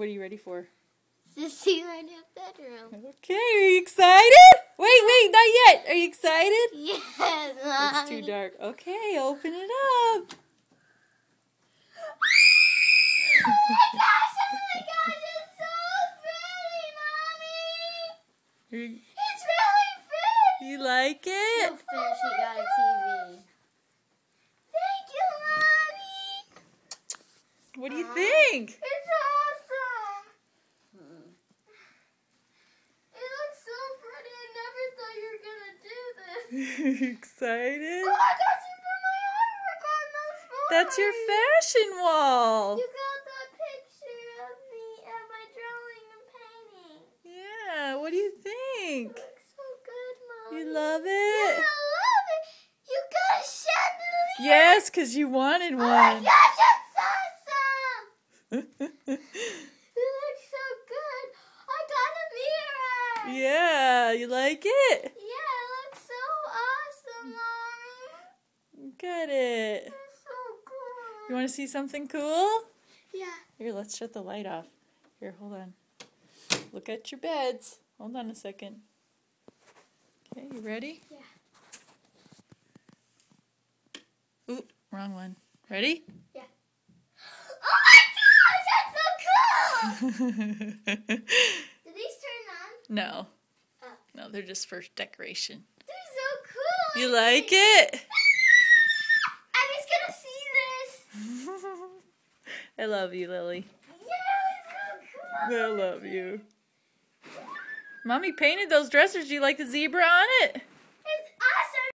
What are you ready for? To see my new bedroom. Okay, are you excited? Wait, not yet. Are you excited? Yes, Mommy. It's too dark. Okay, open it up. Oh my gosh, it's so pretty, Mommy. It's really pretty. You like it? No fish, he got a TV. Thank you, Mommy. What do you think? It's awesome. It looks so pretty. I never thought you were going to do this. Excited? Oh, I got you put my artwork on those boards. That's your fashion wall. You got that picture of me and my drawing and painting. Yeah, what do you think? It looks so good, Mom. You love Yeah, it? I love it. You got a chandelier. Yes, because you wanted Oh my one. gosh, that's awesome. It looks so good. I got a mirror. Yeah, you like it? Yeah, it looks so awesome, Mommy. Got it. It's so cool. You want to see something cool? Yeah. Here, let's shut the light off. Here, hold on. Look at your beds. Hold on a second. Okay, you ready? Yeah. Oop, wrong one. Ready? Yeah. Oh my gosh, that's so cool! Did these turn on? No. Oh. No, they're just for decoration. They're so cool. You like it? I'm just gonna see this. I love you, Lily. Yeah, it's so cool. I love you. Mommy painted those dressers. Do you like the zebra on it?